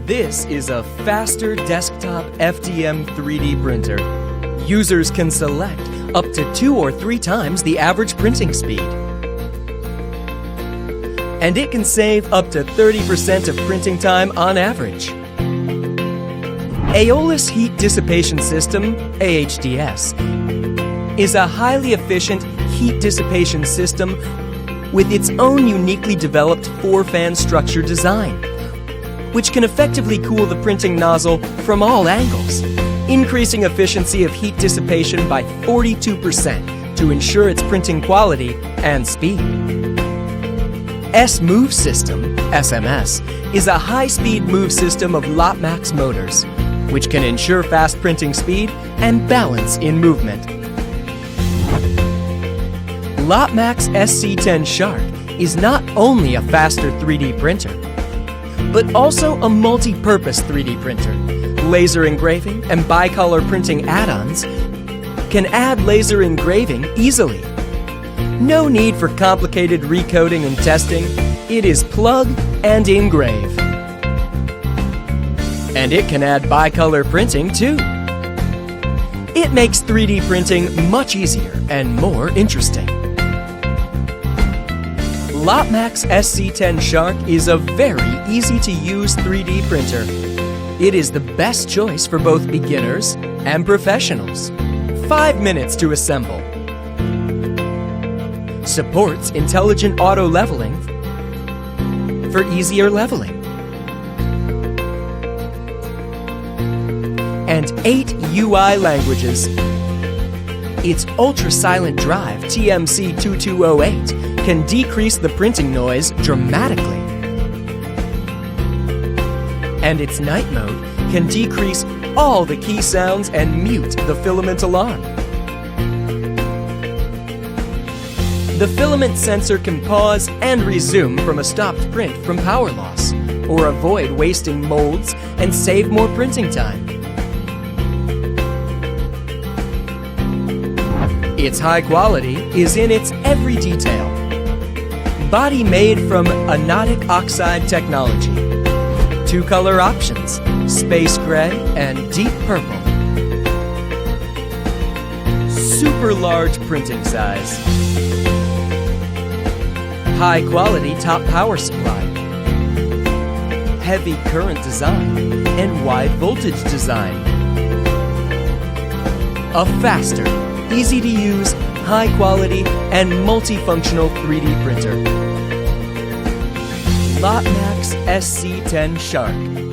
This is a faster desktop FDM 3D printer. Users can select up to 2 or 3 times the average printing speed. And it can save up to 30% of printing time on average. Aeolus Heat Dissipation System, AHDS, is a highly efficient heat dissipation system with its own uniquely developed 4-fan structure design, which can effectively cool the printing nozzle from all angles, increasing efficiency of heat dissipation by 42% to ensure its printing quality and speed. S-Move System, SMS, is a high-speed move system of LOTMAXX motors, which can ensure fast printing speed and balance in movement. LOTMAXX SC-10 Shark is not only a faster 3D printer, but also a multi-purpose 3D printer. Laser engraving and bicolor printing add-ons can add laser engraving easily. No need for complicated recoding and testing. It is plug and engrave. And it can add bicolor printing too. It makes 3D printing much easier and more interesting. LOTMAXX SC-10 Shark is a very easy-to-use 3D printer. It is the best choice for both beginners and professionals. 5 minutes to assemble. Supports intelligent auto leveling for easier leveling. And 8 UI languages. Its ultra-silent drive, TMC2208, can decrease the printing noise dramatically. And its night mode can decrease all the key sounds and mute the filament alarm. The filament sensor can pause and resume from a stopped print from power loss, or avoid wasting molds and save more printing time. Its high quality is in its every detail. Body made from anodic oxide technology. 2 color options, space gray and deep purple. Super large printing size. High quality top power supply. Heavy current design and wide voltage design. A faster, easy to use, high quality and multifunctional 3D printer. LOTMAXX SC-10 Shark.